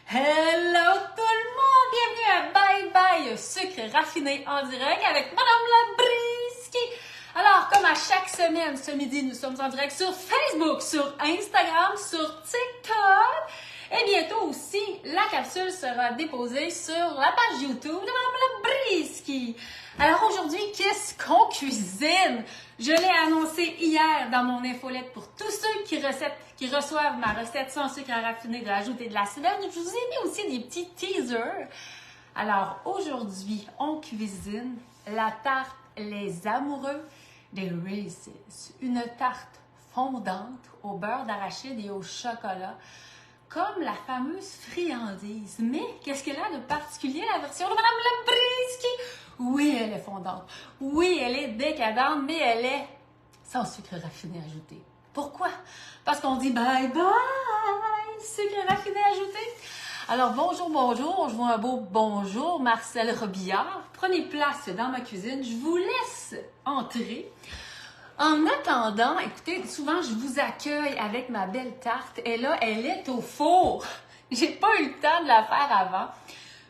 Hello tout le monde! Bienvenue à Bye Bye Sucre Raffiné en direct avec Madame Labriski. Alors, comme à chaque semaine, ce midi, nous sommes en direct sur Facebook, sur Instagram, sur TikTok. Et bientôt aussi, la capsule sera déposée sur la page YouTube de Madame Labriski. Alors aujourd'hui, qu'est-ce qu'on cuisine? Je l'ai annoncé hier dans mon infolette pour tous ceux qui reçoivent ma recette sans sucre à raffiner de rajouter de la cinnamon. Je vous ai mis aussi des petits teasers. Alors aujourd'hui, on cuisine la tarte Les Amoureux des Reese's. Une tarte fondante au beurre d'arachide et au chocolat, comme la fameuse friandise. Mais qu'est-ce qu'elle a de particulier, la version de Madame Labriski? Oui, elle est fondante. Oui, elle est décadente, mais elle est sans sucre raffiné ajouté. Pourquoi? Parce qu'on dit bye bye, sucre raffiné ajouté. Alors bonjour, je vois un beau bonjour, Marcel Robillard. Prenez place dans ma cuisine, je vous laisse entrer. En attendant, écoutez, souvent je vous accueille avec ma belle tarte et là, elle est au four. J'ai pas eu le temps de la faire avant.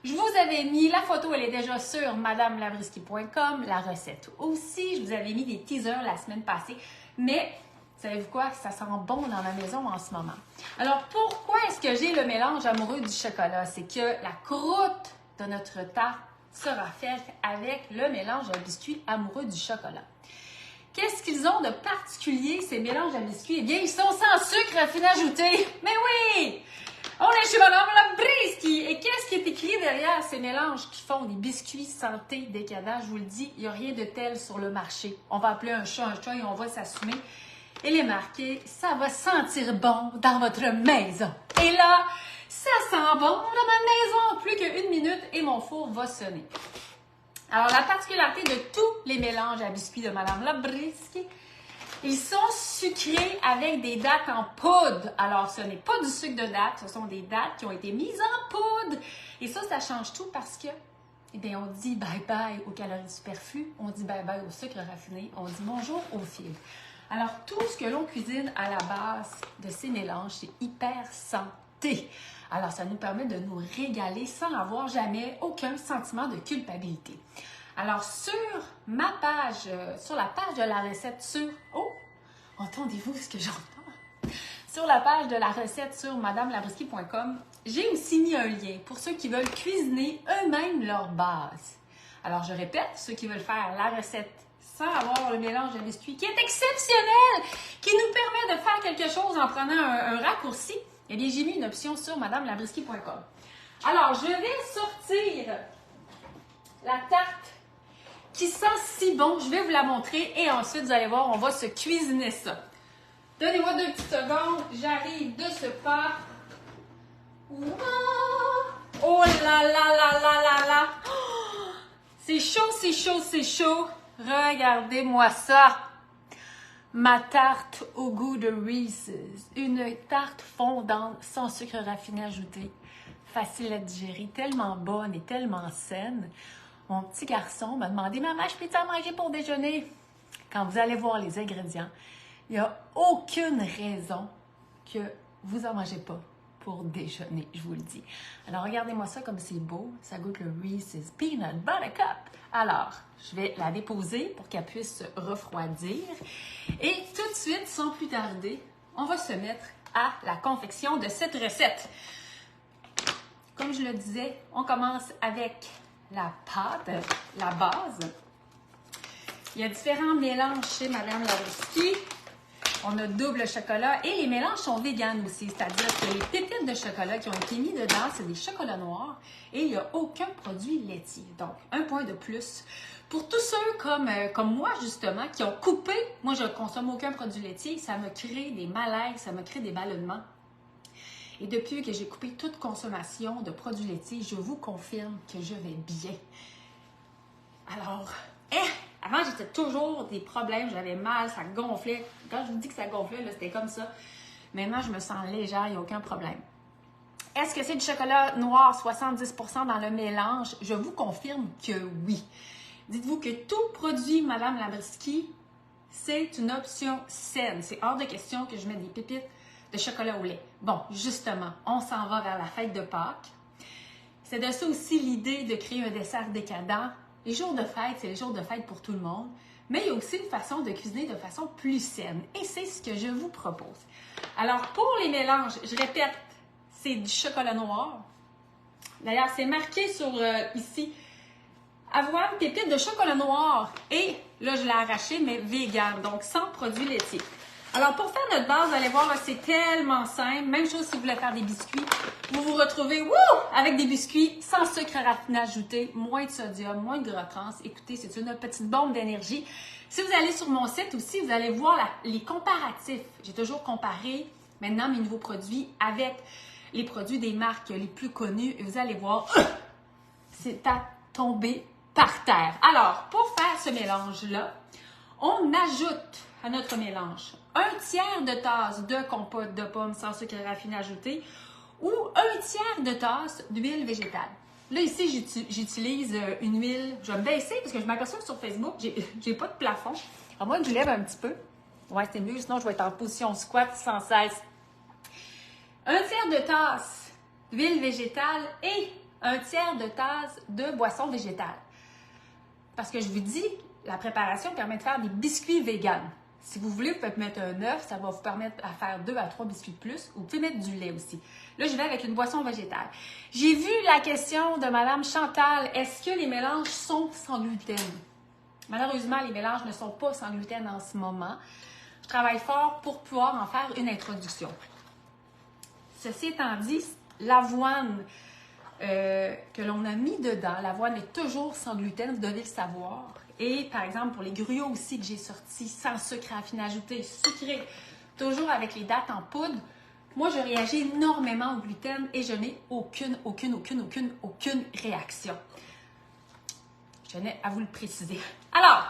Je vous avais mis, la photo, elle est déjà sur madamelabrisky.com, la recette aussi. Je vous avais mis des teasers la semaine passée. Mais, savez-vous quoi? Ça sent bon dans ma maison en ce moment. Alors, pourquoi est-ce que j'ai le mélange amoureux du chocolat? C'est que la croûte de notre tarte sera faite avec le mélange à biscuits amoureux du chocolat. Qu'est-ce qu'ils ont de particulier, ces mélanges à biscuits? Eh bien, ils sont sans sucre raffiné ajouté. Mais oui! On est chez Madame Labriski! Et qu'est-ce qui est écrit derrière ces mélanges qui font des biscuits santé décadents? Je vous le dis, il n'y a rien de tel sur le marché. On va appeler un chat et on va s'assumer. Il est marqué, ça va sentir bon dans votre maison. Et là, ça sent bon dans ma maison. Plus qu'une minute et mon four va sonner. Alors, la particularité de tous les mélanges à biscuits de Madame Labriski, ils sont sucrés avec des dattes en poudre. Alors, ce n'est pas du sucre de date, ce sont des dattes qui ont été mises en poudre. Et ça change tout parce que, eh bien, on dit bye-bye aux calories superflues, on dit bye-bye au sucre raffiné, on dit bonjour au fil. Alors, tout ce que l'on cuisine à la base de ces mélanges, c'est hyper santé. Alors, ça nous permet de nous régaler sans avoir jamais aucun sentiment de culpabilité. Alors, sur ma page, sur la page de la recette sur... Oh! Entendez-vous ce que j'entends? Sur la page de la recette sur madamelabrisky.com, j'ai aussi mis un lien pour ceux qui veulent cuisiner eux-mêmes leur base. Alors, je répète, ceux qui veulent faire la recette sans avoir le mélange de biscuits, qui est exceptionnel, qui nous permet de faire quelque chose en prenant un raccourci, eh bien, j'ai mis une option sur madamelabrisky.com. Alors, je vais sortir la tarte qui sent si bon. Je vais vous la montrer et ensuite, vous allez voir, on va se cuisiner ça. Donnez-moi 2 petites secondes. J'arrive de ce pas. Wow! Oh là là là là là là! Oh! C'est chaud, c'est chaud, c'est chaud. Regardez-moi ça. Ma tarte au goût de Reese's. Une tarte fondante, sans sucre raffiné ajouté. Facile à digérer, tellement bonne et tellement saine. Mon petit garçon m'a demandé « Maman, je peux-tu en manger pour déjeuner? » Quand vous allez voir les ingrédients, il n'y a aucune raison que vous n'en mangez pas pour déjeuner, je vous le dis. Alors, regardez-moi ça comme c'est beau. Ça goûte le Reese's Peanut Butter Cup. Alors, je vais la déposer pour qu'elle puisse se refroidir. Et tout de suite, sans plus tarder, on va se mettre à la confection de cette recette. Comme je le disais, on commence avec la pâte, la base. Il y a différents mélanges chez Madame Labriski. On a double chocolat et les mélanges sont véganes aussi, c'est-à-dire que les pépites de chocolat qui ont été mis dedans, c'est des chocolats noirs et il n'y a aucun produit laitier. Donc, un point de plus. Pour tous ceux comme moi, justement, qui ont coupé, moi je ne consomme aucun produit laitier, ça me crée des malaises, ça me crée des ballonnements. Et depuis que j'ai coupé toute consommation de produits laitiers, je vous confirme que je vais bien. Alors, avant, j'étais toujours des problèmes, j'avais mal, ça gonflait. Quand je vous dis que ça gonflait, c'était comme ça. Maintenant, je me sens légère, il n'y a aucun problème. Est-ce que c'est du chocolat noir 70% dans le mélange? Je vous confirme que oui. Dites-vous que tout produit Madame Labriski, c'est une option saine. C'est hors de question que je mette des pépites de chocolat au lait. Bon, justement, on s'en va vers la fête de Pâques. C'est de ça aussi l'idée de créer un dessert décadent. Les jours de fête, c'est les jours de fête pour tout le monde. Mais il y a aussi une façon de cuisiner de façon plus saine. Et c'est ce que je vous propose. Alors, pour les mélanges, je répète, c'est du chocolat noir. D'ailleurs, c'est marqué sur ici, avoine, pépites de chocolat noir. Et là, je l'ai arraché, mais vegan, donc sans produits laitiers. Alors, pour faire notre base, vous allez voir, c'est tellement simple. Même chose si vous voulez faire des biscuits. Vous vous retrouvez avec des biscuits sans sucre raffiné ajouté, moins de sodium, moins de gras trans. Écoutez, c'est une petite bombe d'énergie. Si vous allez sur mon site aussi, vous allez voir les comparatifs. J'ai toujours comparé maintenant mes nouveaux produits avec les produits des marques les plus connues. Et vous allez voir, c'est à tomber par terre. Alors, pour faire ce mélange-là, on ajoute à notre mélange 1/3 de tasse de compote de pommes sans sucre raffiné ajouté ou 1/3 de tasse d'huile végétale. Là, ici, j'utilise une huile. Je vais me baisser parce que je m'aperçois que sur Facebook, j'ai pas de plafond. À moins que je lève un petit peu. Ouais, c'est mieux, sinon je vais être en position squat sans cesse. 1/3 de tasse d'huile végétale et 1/3 de tasse de boisson végétale. Parce que je vous dis, la préparation permet de faire des biscuits véganes. Si vous voulez, vous pouvez mettre un œuf, ça va vous permettre à faire 2 à 3 biscuits de plus. Ou vous pouvez mettre du lait aussi. Là, je vais avec une boisson végétale. J'ai vu la question de Mme Chantal, est-ce que les mélanges sont sans gluten? Malheureusement, les mélanges ne sont pas sans gluten en ce moment. Je travaille fort pour pouvoir en faire une introduction. Ceci étant dit, l'avoine que l'on a mis dedans, l'avoine est toujours sans gluten, vous devez le savoir. Et par exemple, pour les gruyots aussi que j'ai sortis, sans sucre raffiné ajouté, sucré, toujours avec les dattes en poudre, moi je réagis énormément au gluten et je n'ai aucune réaction. Je tenais à vous le préciser. Alors,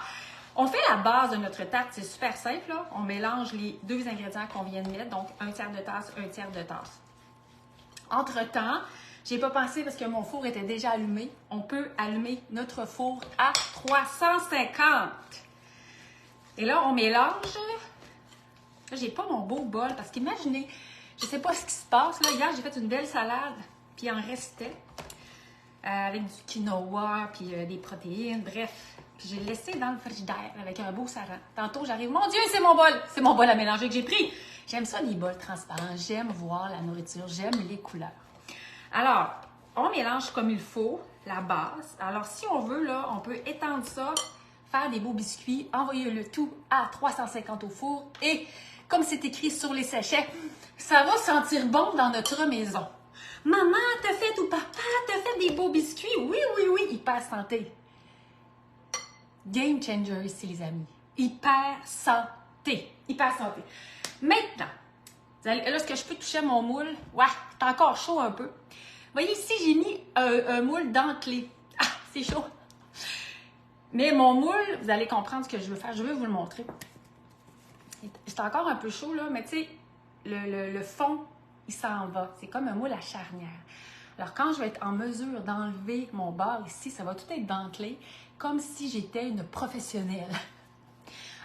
on fait la base de notre tarte, c'est super simple, là. On mélange les 2 ingrédients qu'on vient de mettre, donc 1/3 de tasse, 1/3 de tasse. Entre-temps, j'ai pas pensé parce que mon four était déjà allumé. On peut allumer notre four à 350. Et là, on mélange. Là, j'ai pas mon beau bol parce qu'imaginez, je sais pas ce qui se passe. Là, hier, j'ai fait une belle salade, puis il en restait. Avec du quinoa, puis des protéines, bref. Puis j'ai laissé dans le frigidaire avec un beau saran. Tantôt, j'arrive, mon Dieu, c'est mon bol! C'est mon bol à mélanger que j'ai pris. J'aime ça, les bols transparents. J'aime voir la nourriture. J'aime les couleurs. Alors, on mélange comme il faut la base. Alors, si on veut, là, on peut étendre ça, faire des beaux biscuits, envoyer le tout à 350 au four et, comme c'est écrit sur les sachets, ça va sentir bon dans notre maison. Maman, t'as fait ou papa, t'as fait des beaux biscuits? Oui, hyper santé. Game changer ici, les amis. Hyper santé. Maintenant, là, est-ce que je peux toucher mon moule? Ouais, c'est encore chaud un peu. Vous voyez ici, j'ai mis un moule dentelé. Ah, c'est chaud. Mais mon moule, vous allez comprendre ce que je veux faire. Je vais vous le montrer. C'est encore un peu chaud, là, mais tu sais, le fond, il s'en va. C'est comme un moule à charnière. Alors, quand je vais être en mesure d'enlever mon bord ici, ça va tout être dentelé, comme si j'étais une professionnelle.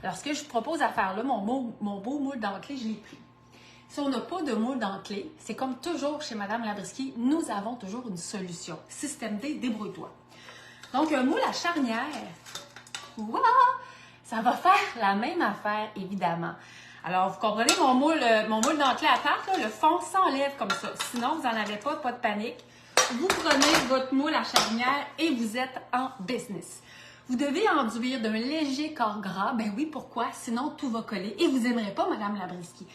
Alors, ce que je vous propose à faire là, mon beau moule dentelé, je l'ai pris. Si on n'a pas de moule dentelé, c'est comme toujours chez Mme Labriskie, nous avons toujours une solution. Système D, débrouille-toi. Donc, un moule à charnière, wow, ça va faire la même affaire, évidemment. Alors, vous comprenez, mon moule dentelé à tarte, là, le fond s'enlève comme ça. Sinon, vous n'en avez pas de panique. Vous prenez votre moule à charnière et vous êtes en business. Vous devez enduire d'un léger corps gras. Ben oui, pourquoi? Sinon, tout va coller. Et vous n'aimerez pas Mme Labriskie.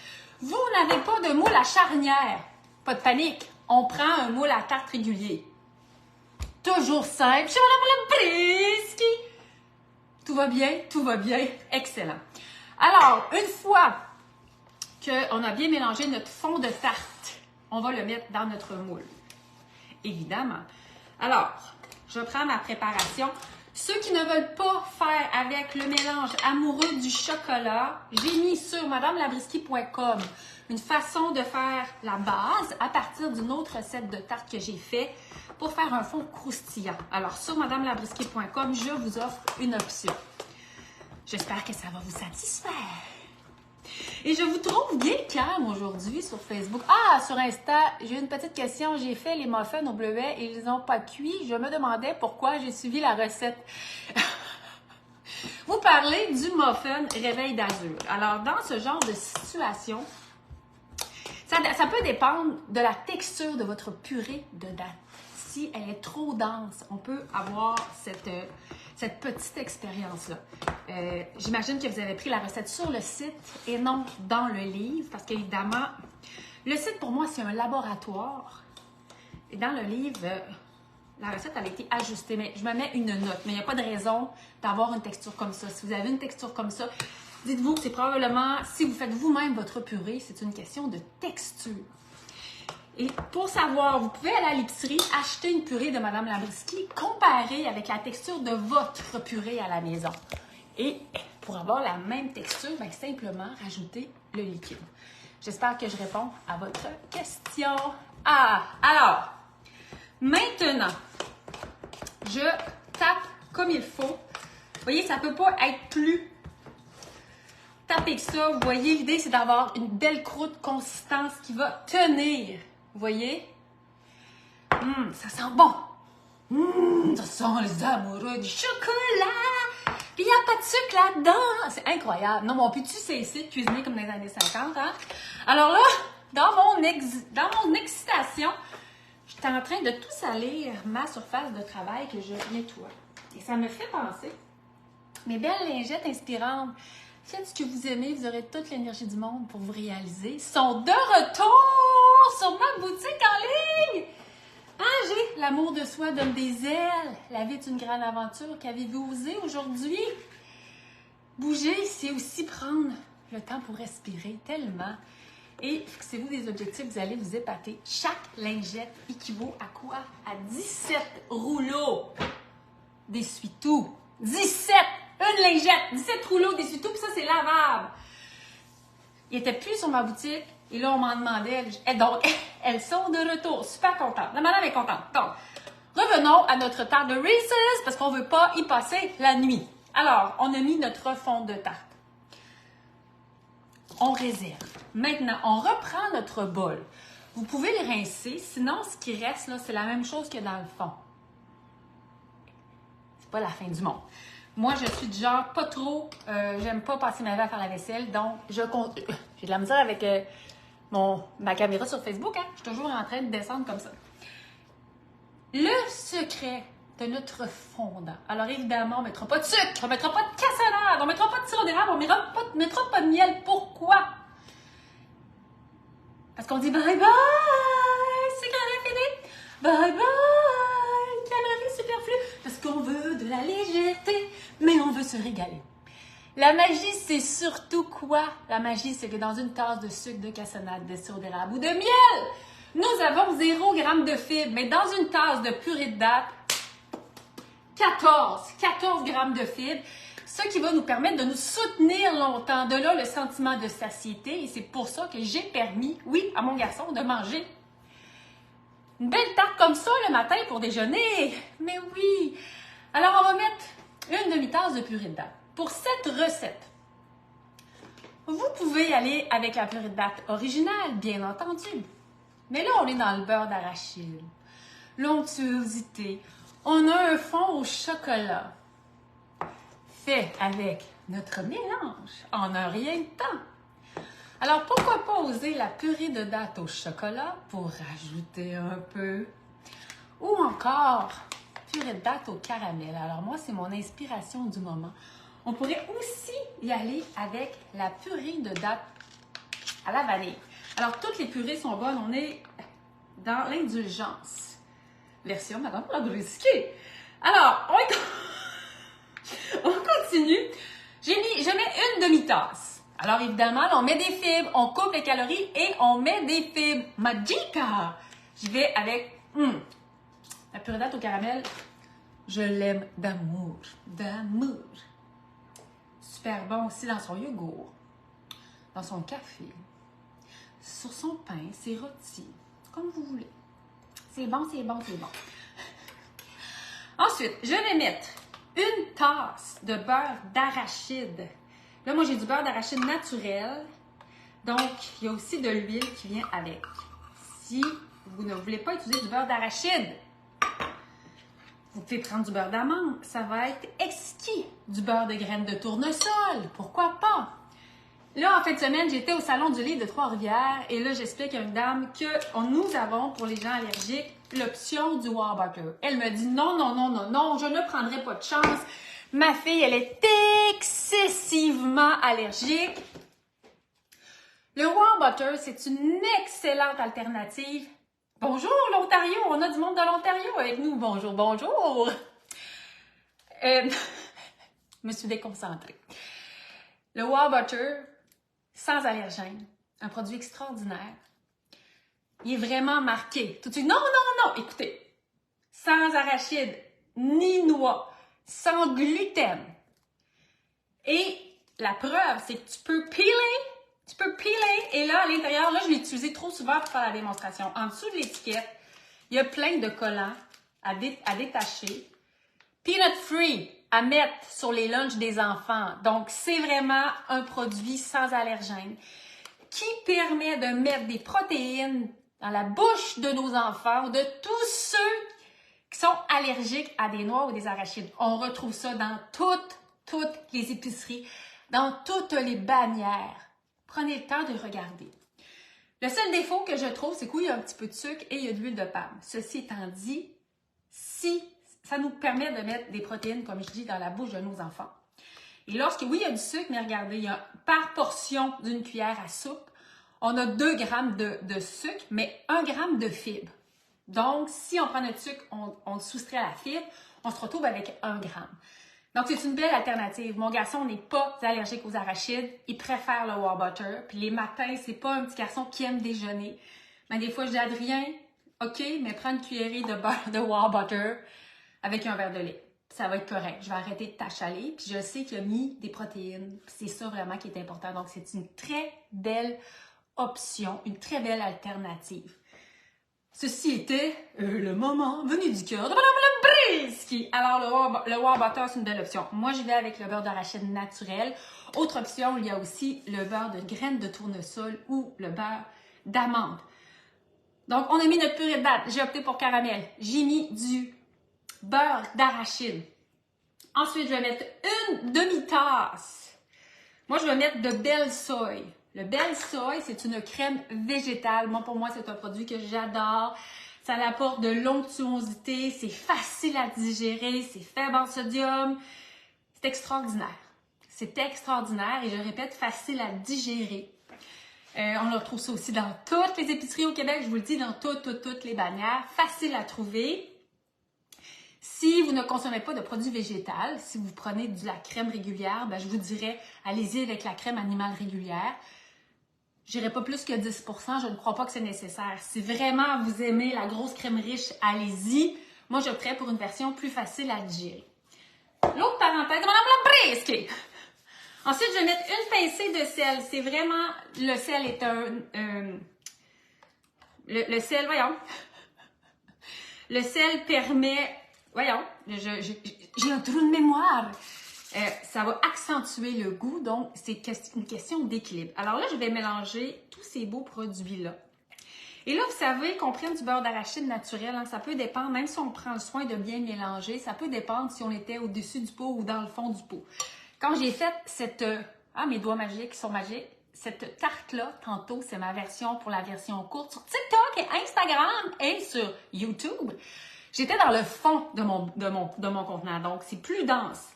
Vous n'avez pas de moule à charnière. Pas de panique. On prend un moule à tarte régulier. Toujours simple. Chez Mme Labriskie. Tout va bien? Tout va bien. Excellent. Alors, une fois qu'on a bien mélangé notre fond de tarte, on va le mettre dans notre moule. Évidemment. Alors, je prends ma préparation. Ceux qui ne veulent pas faire avec le mélange amoureux du chocolat, j'ai mis sur madamelabriskie.com une façon de faire la base à partir d'une autre recette de tarte que j'ai fait pour faire un fond croustillant. Alors, sur madamelabriskie.com, je vous offre une option. J'espère que ça va vous satisfaire. Et je vous trouve bien calme aujourd'hui sur Facebook. Ah, sur Insta, j'ai une petite question. J'ai fait les muffins au bleuet et ils n'ont pas cuit. Je me demandais pourquoi j'ai suivi la recette. Vous parlez du muffin réveil d'azur. Alors, dans ce genre de situation, ça peut dépendre de la texture de votre purée de date. Si elle est trop dense, on peut avoir cette petite expérience-là. J'imagine que vous avez pris la recette sur le site et non dans le livre, parce qu'évidemment, le site pour moi, c'est un laboratoire. Et dans le livre, la recette elle a été ajustée, mais je me mets une note. Mais il n'y a pas de raison d'avoir une texture comme ça. Si vous avez une texture comme ça, dites-vous que c'est probablement, si vous faites vous-même votre purée, c'est une question de texture. Et pour savoir, vous pouvez aller à l'épicerie, acheter une purée de Madame Labriski, comparer avec la texture de votre purée à la maison. Et pour avoir la même texture, bien, simplement rajouter le liquide. J'espère que je réponds à votre question. Ah, alors, maintenant, je tape comme il faut. Vous voyez, ça ne peut pas être plus tapé que ça. Vous voyez, l'idée, c'est d'avoir une belle croûte consistance qui va tenir. Vous voyez? Ça sent bon. Ça sent les amoureux du chocolat. Puis il n'y a pas de sucre là-dedans. C'est incroyable. Non, mais on peut-tu cesser de cuisiner comme dans les années 50, hein? Alors là, dans mon excitation, j'étais en train de tout salir ma surface de travail que je nettoie. Et ça me fait penser, mes belles lingettes inspirantes, faites ce que vous aimez, vous aurez toute l'énergie du monde pour vous réaliser, sont de retour sur ma boutique en ligne! Ah, j'ai l'amour de soi donne des ailes. La vie est une grande aventure. Qu'avez-vous osé aujourd'hui? Bouger, c'est aussi prendre le temps pour respirer tellement. Et fixez-vous des objectifs, vous allez vous épater. Chaque lingette équivaut à quoi? À 17 rouleaux d'essuie-tout. 17! Une lingette! 17 rouleaux d'essuie-tout, puis ça, c'est lavable. Il n'était plus sur ma boutique. Et là, on m'en demandait. Donc, elles sont de retour. Super contente. La madame est contente. Donc, revenons à notre tarte de Reese's parce qu'on ne veut pas y passer la nuit. Alors, on a mis notre fond de tarte. On réserve. Maintenant, on reprend notre bol. Vous pouvez le rincer. Sinon, ce qui reste, là, c'est la même chose que dans le fond. C'est pas la fin du monde. Moi, je suis du genre pas trop... j'aime pas passer ma vie à faire la vaisselle. Donc, j'ai de la misère avec... ma caméra sur Facebook, hein? Je suis toujours en train de descendre comme ça. Le secret de notre fondant. Alors évidemment, on ne mettra pas de sucre, on ne mettra pas de cassonade, on ne mettra pas de sirop d'érable, on ne mettra pas de miel. Pourquoi? Parce qu'on dit bye bye, sucre raffiné, bye bye, calories superflues. Parce qu'on veut de la légèreté, mais on veut se régaler. La magie, c'est surtout quoi? La magie, c'est que dans une tasse de sucre, de cassonade, de sirop d'érable ou de miel, nous avons 0 g de fibres. Mais dans une tasse de purée de date, 14 g de fibres, ce qui va nous permettre de nous soutenir longtemps. De là, le sentiment de satiété. Et c'est pour ça que j'ai permis, oui, à mon garçon de manger une belle tarte comme ça le matin pour déjeuner. Mais oui! Alors, on va mettre une demi-tasse de purée de date. Pour cette recette, vous pouvez aller avec la purée de date originale, bien entendu. Mais là, on est dans le beurre d'arachide, l'onctuosité. On a un fond au chocolat fait avec notre mélange en un rien de temps. Alors, pourquoi pas oser la purée de date au chocolat pour rajouter un peu? Ou encore, purée de date au caramel. Alors moi, c'est mon inspiration du moment. On pourrait aussi y aller avec la purée de date à la vanille. Alors, toutes les purées sont bonnes. On est dans l'indulgence. Version Madame Labriski. Alors, on continue. Je mets une demi-tasse. Alors, évidemment, là, on met des fibres, on coupe les calories et on met des fibres. Magica! J'y vais avec la purée de date au caramel. Je l'aime d'amour. D'amour. Super bon aussi dans son yogourt, dans son café, sur son pain, ses rôtis, comme vous voulez. C'est bon, c'est bon, c'est bon. Ensuite, je vais mettre une tasse de beurre d'arachide. Là, moi, j'ai du beurre d'arachide naturel. Donc, il y a aussi de l'huile qui vient avec. Si vous ne voulez pas utiliser du beurre d'arachide, vous pouvez prendre du beurre d'amande. Ça va être exquis. Du beurre de graines de tournesol. Pourquoi pas? Là, en fin de semaine, j'étais au Salon du livre de Trois-Rivières et là, j'explique à une dame que nous avons, pour les gens allergiques, l'option du Wow Butter. Elle me dit non, non, non, non, non, je ne prendrai pas de chance. Ma fille, elle est excessivement allergique. Le Wow Butter, c'est une excellente alternative. Bonjour l'Ontario, on a du monde de l'Ontario avec nous. Bonjour, bonjour. Je me suis déconcentrée. Le Wow Butter, sans allergène, un produit extraordinaire. Il est vraiment marqué. Tout de suite, non, non, non, écoutez, sans arachide, ni noix, sans gluten. Et la preuve, c'est que tu peux peeler, et là, à l'intérieur, là, je l'ai utilisé trop souvent pour faire la démonstration. En dessous de l'étiquette, il y a plein de collants à détacher. Peanut free, à mettre sur les lunchs des enfants. Donc, c'est vraiment un produit sans allergène qui permet de mettre des protéines dans la bouche de nos enfants ou de tous ceux qui sont allergiques à des noix ou des arachides. On retrouve ça dans toutes les épiceries, dans toutes les bannières. Prenez le temps de regarder. Le seul défaut que je trouve, c'est qu'il y a un petit peu de sucre et il y a de l'huile de palme. Ceci étant dit, si ça nous permet de mettre des protéines, comme je dis, dans la bouche de nos enfants. Et lorsque, oui, il y a du sucre, mais regardez, il y a par portion d'une cuillère à soupe, on a 2 grammes de sucre, mais 1 gramme de fibre. Donc, si on prend notre sucre, on soustrait à la fibre, on se retrouve avec 1 gramme. Donc, c'est une belle alternative. Mon garçon n'est pas allergique aux arachides. Il préfère le Wow Butter. Puis les matins, c'est pas un petit garçon qui aime déjeuner. Mais des fois, je dis, Adrien, OK, mais prends une cuillerée de beurre de Wow Butter avec un verre de lait. Ça va être correct. Je vais arrêter de t'achaler. Puis je sais qu'il a mis des protéines. Puis c'est ça vraiment qui est important. Donc, c'est une très belle option, une très belle alternative. Ceci était le moment venu du cœur de Madame Lebrisky. Alors, le Wow Butter, c'est une belle option. Moi, je vais avec le beurre d'arachide naturel. Autre option, il y a aussi le beurre de graines de tournesol ou le beurre d'amande. Donc, on a mis notre purée de date. J'ai opté pour caramel. J'ai mis du beurre d'arachide. Ensuite, je vais mettre une demi-tasse. Moi, je vais mettre de Belle Soy. Le Belle Soy, c'est une crème végétale. Moi, pour moi, c'est un produit que j'adore. Ça apporte de l'onctuosité, c'est facile à digérer, c'est faible en sodium. C'est extraordinaire. C'est extraordinaire et je répète, facile à digérer. On le retrouve ça aussi dans toutes les épiceries au Québec. Je vous le dis, dans toutes les bannières. Facile à trouver. Si vous ne consommez pas de produits végétaux, si vous prenez de la crème régulière, ben, je vous dirais, allez-y avec la crème animale régulière. Je n'irai pas plus que 10 %, je ne crois pas que c'est nécessaire. Si vraiment vous aimez la grosse crème riche, allez-y. Moi, j'opterais pour une version plus facile à digérer. L'autre parenthèse, Madame Lebrisky. Ensuite, je vais mettre une pincée de sel. C'est vraiment, le sel est le sel, voyons. Le sel permet, voyons, j'ai un trou de mémoire. Ça va accentuer le goût, donc c'est une question d'équilibre. Alors là, je vais mélanger tous ces beaux produits-là. Et là, vous savez qu'on prenne du beurre d'arachide naturel, hein, ça peut dépendre, même si on prend le soin de bien mélanger, ça peut dépendre si on était au-dessus du pot ou dans le fond du pot. Quand j'ai fait cette... mes doigts magiques sont magiques. Cette tarte-là, tantôt, c'est ma version pour la version courte sur TikTok et Instagram et sur YouTube. J'étais dans le fond de mon contenant, donc c'est plus dense.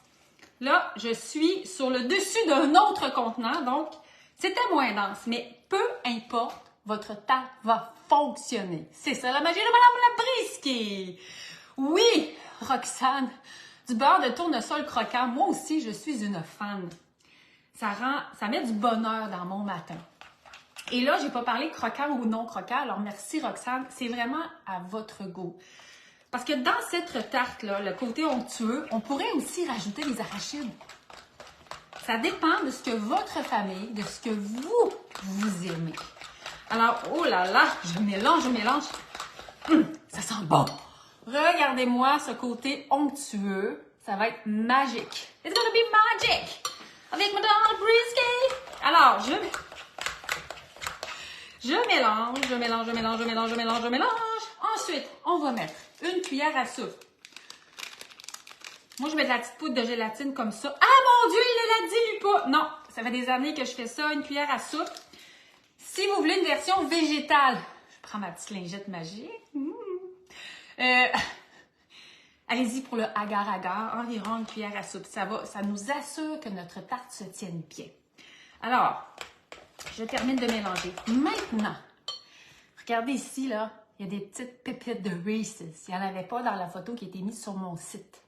Là, je suis sur le dessus d'un autre contenant, donc c'était moins dense. Mais peu importe, votre tarte va fonctionner. C'est ça la magie de Madame Lebrisky. Oui, Roxane, du beurre de tournesol croquant, moi aussi, je suis une fan. Ça met du bonheur dans mon matin. Et là, j'ai pas parlé croquant ou non croquant, alors merci Roxane, c'est vraiment à votre goût. Parce que dans cette tarte-là, le côté onctueux, on pourrait aussi rajouter les arachides. Ça dépend de ce que votre famille, de ce que vous aimez. Alors, oh là là, je mélange. Ça sent bon. Regardez-moi ce côté onctueux. Ça va être magique. It's gonna be magic! Avec Madame Lebrisky. Alors, Je mélange, je mélange, je mélange, je mélange, je mélange, je mélange. Ensuite, on va mettre une cuillère à soupe. Moi, je mets de la petite poudre de gélatine comme ça. Ah mon Dieu, il ne la dilue pas! Non, ça fait des années que je fais ça, une cuillère à soupe. Si vous voulez une version végétale, je prends ma petite lingette magique. Allez-y pour le agar-agar, environ une cuillère à soupe. Ça nous assure que notre tarte se tienne bien. Alors, je termine de mélanger. Maintenant, regardez ici, là, il y a des petites pépites de Reese's. Il n'y en avait pas dans la photo qui a été mise sur mon site.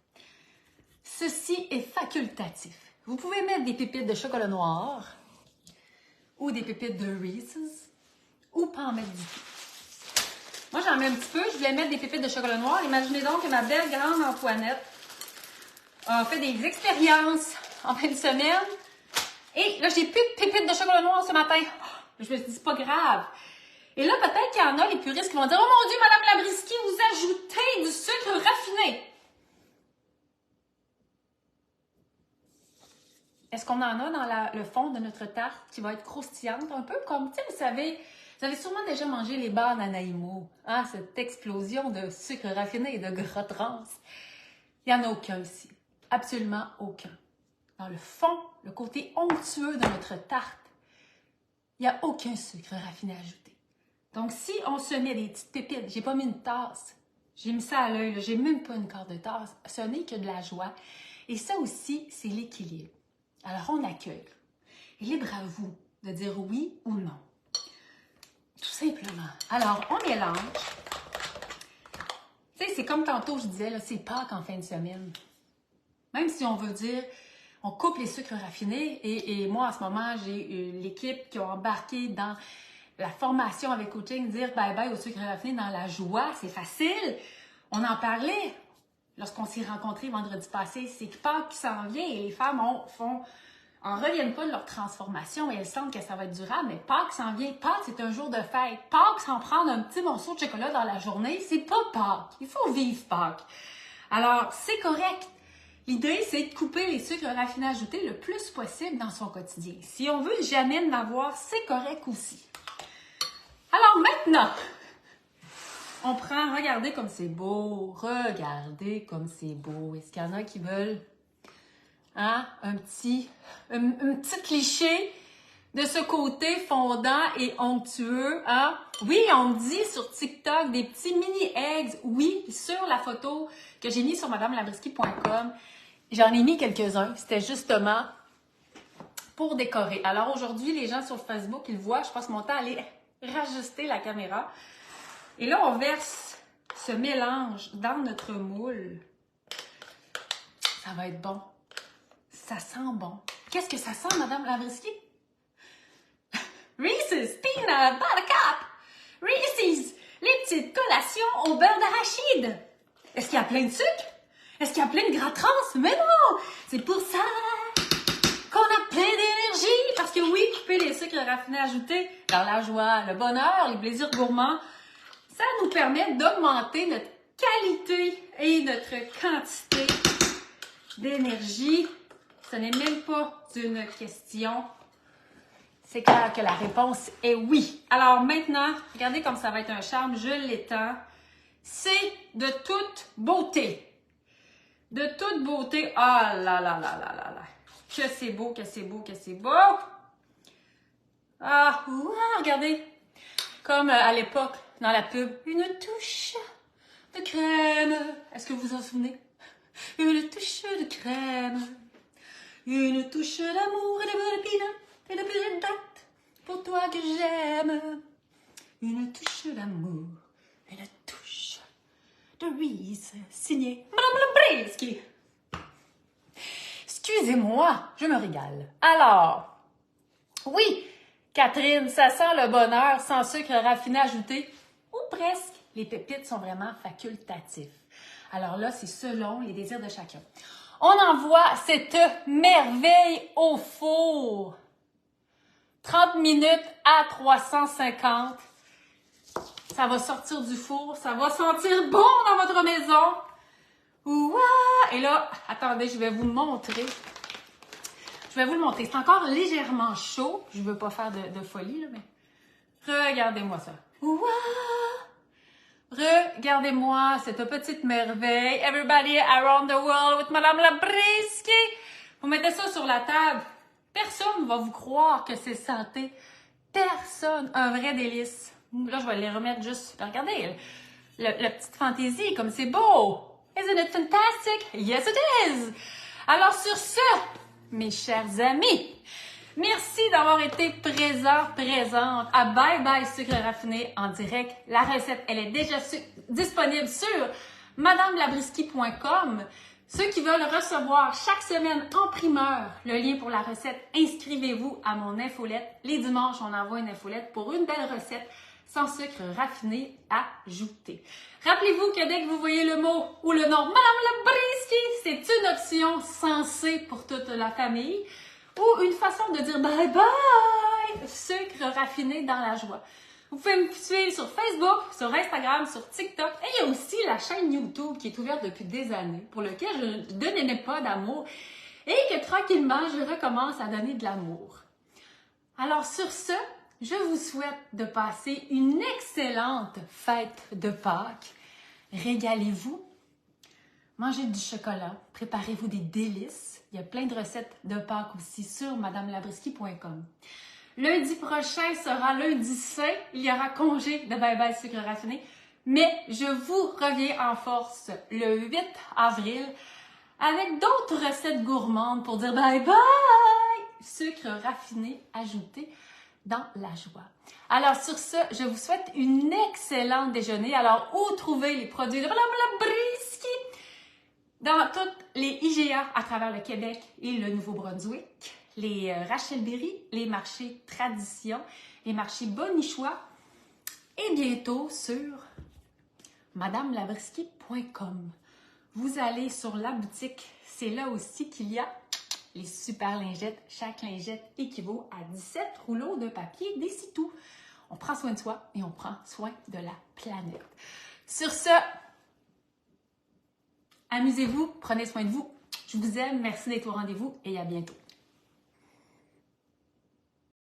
Ceci est facultatif. Vous pouvez mettre des pépites de chocolat noir ou des pépites de Reese's ou pas en mettre du tout. Moi, j'en mets un petit peu. Je voulais mettre des pépites de chocolat noir. Imaginez donc que ma belle grande Antoinette a fait des expériences en fin de semaine. Et là, j'ai plus de pépites de chocolat noir ce matin. Je me suis dit, c'est pas grave. Et là, peut-être qu'il y en a, les puristes, qui vont dire, oh mon Dieu, Madame Labriskie, vous ajoutez du sucre raffiné. Est-ce qu'on en a dans le fond de notre tarte qui va être croustillante, un peu comme, tu sais, vous avez sûrement déjà mangé les barres Nanaimo, hein, cette explosion de sucre raffiné et de gras trans. Il n'y en a aucun ici, absolument aucun. Dans le fond, le côté onctueux de notre tarte, il n'y a aucun sucre raffiné ajouté. Donc, si on se met des petites pépites, j'ai pas mis une tasse, j'ai mis ça à l'œil, j'ai même pas une quart de tasse, ce n'est que de la joie. Et ça aussi, c'est l'équilibre. Alors, on accueille. Et libre à vous de dire oui ou non. Tout simplement. Alors, on mélange. Tu sais, c'est comme tantôt, je disais, là, c'est Pâques en fin de semaine. Même si on veut dire, on coupe les sucres raffinés. Et moi, en ce moment, j'ai l'équipe qui a embarqué dans la formation avec coaching, dire bye-bye aux sucres raffinés dans la joie. C'est facile. On en parlait lorsqu'on s'est rencontrés vendredi passé. C'est que Pâques qui s'en vient et les femmes en reviennent pas de leur transformation et elles sentent que ça va être durable, mais Pâques s'en vient. Pâques, c'est un jour de fête. Pâques, sans prendre un petit morceau de chocolat dans la journée, c'est pas Pâques. Il faut vivre Pâques. Alors, c'est correct. L'idée, c'est de couper les sucres raffinés ajoutés le plus possible dans son quotidien. Si on veut jamais en avoir, c'est correct aussi. Alors maintenant, on prend, regardez comme c'est beau, regardez comme c'est beau. Est-ce qu'il y en a qui veulent hein, un petit cliché de ce côté fondant et onctueux? Hein? Oui, on me dit sur TikTok des petits mini eggs. Oui, sur la photo que j'ai mise sur madamelabriskie.com, j'en ai mis quelques-uns. C'était justement pour décorer. Alors aujourd'hui, les gens sur Facebook, ils voient, je passe mon temps à aller rajuster la caméra. Et là, on verse ce mélange dans notre moule. Ça va être bon. Ça sent bon. Qu'est-ce que ça sent, Madame Labriskie? Reese's Peanut Buttercup! Reese's! Les petites collations au beurre d'arachide! Est-ce qu'il y a plein de sucre? Est-ce qu'il y a plein de gras trans? Mais non! C'est pour ça qu'on a plein d'énergie! Parce que oui, couper les sucres raffinés ajoutés dans la joie, le bonheur, les plaisirs gourmands, ça nous permet d'augmenter notre qualité et notre quantité d'énergie. Ce n'est même pas une question. C'est clair que la réponse est oui. Alors maintenant, regardez comme ça va être un charme. Je l'étends. C'est de toute beauté. De toute beauté. Ah là là là là là là. Que c'est beau, que c'est beau, que c'est beau. Ah, ouah, regardez. Comme à l'époque, dans la pub. Une touche de crème. Est-ce que vous vous en souvenez? Une touche de crème. Une touche d'amour et de beurre de peanut et de purée de date pour toi que j'aime. Une touche d'amour, une touche de Reese, signé Madame Labriskie. Excusez-moi, je me régale. Alors, oui, Catherine, ça sent le bonheur sans sucre raffiné ajouté, ou presque. Les pépites sont vraiment facultatifs. Alors là, c'est selon les désirs de chacun. On envoie cette merveille au four. 30 minutes à 350. Ça va sortir du four. Ça va sentir bon dans votre maison. Ouah! Et là, attendez, je vais vous montrer. Je vais vous le montrer. C'est encore légèrement chaud. Je ne veux pas faire de folie, là, mais Regardez-moi ça. Wow! Regardez-moi cette petite merveille. Everybody around the world with Madame Labriski. Vous mettez ça sur la table. Personne ne va vous croire que c'est santé. Personne. Un vrai délice. Là, je vais les remettre juste. Regardez, la petite fantaisie, comme c'est beau. Isn't it fantastic? Yes, it is. Alors, sur ce, mes chers amis, merci d'avoir été présente à Bye Bye Sucre Raffiné en direct. La recette, elle est déjà disponible sur madamelabriski.com. Ceux qui veulent recevoir chaque semaine en primeur le lien pour la recette, inscrivez-vous à mon infolette. Les dimanches, on envoie une infolette pour une belle recette sans sucre raffiné ajouté. Rappelez-vous que dès que vous voyez le mot ou le nom Madame Labriski, c'est une option sensée pour toute la famille ou une façon de dire bye bye, sucre raffiné dans la joie. Vous pouvez me suivre sur Facebook, sur Instagram, sur TikTok. Et il y a aussi la chaîne YouTube qui est ouverte depuis des années, pour laquelle je ne donnais pas d'amour et que tranquillement, je recommence à donner de l'amour. Alors sur ce, je vous souhaite de passer une excellente fête de Pâques. Régalez-vous, mangez du chocolat, préparez-vous des délices. Il y a plein de recettes de Pâques aussi sur madamelabriski.com. Lundi prochain sera lundi saint. Il y aura congé de Bye Bye Sucre Raffiné. Mais je vous reviens en force le 8 avril avec d'autres recettes gourmandes pour dire bye bye sucre raffiné ajouté dans la joie. Alors sur ce, je vous souhaite une excellente déjeuner. Alors où trouver les produits de Madame Labriski? Dans toutes les IGA à travers le Québec et le Nouveau-Brunswick, les Rachel Berry, les marchés Tradition, les marchés Bonichois et bientôt sur madamelabriski.com. Vous allez sur la boutique, c'est là aussi qu'il y a les super lingettes. Chaque lingette équivaut à 17 rouleaux de papier Dessitou. On prend soin de soi et on prend soin de la planète. Sur ce, amusez-vous, prenez soin de vous. Je vous aime, merci d'être au rendez-vous et à bientôt.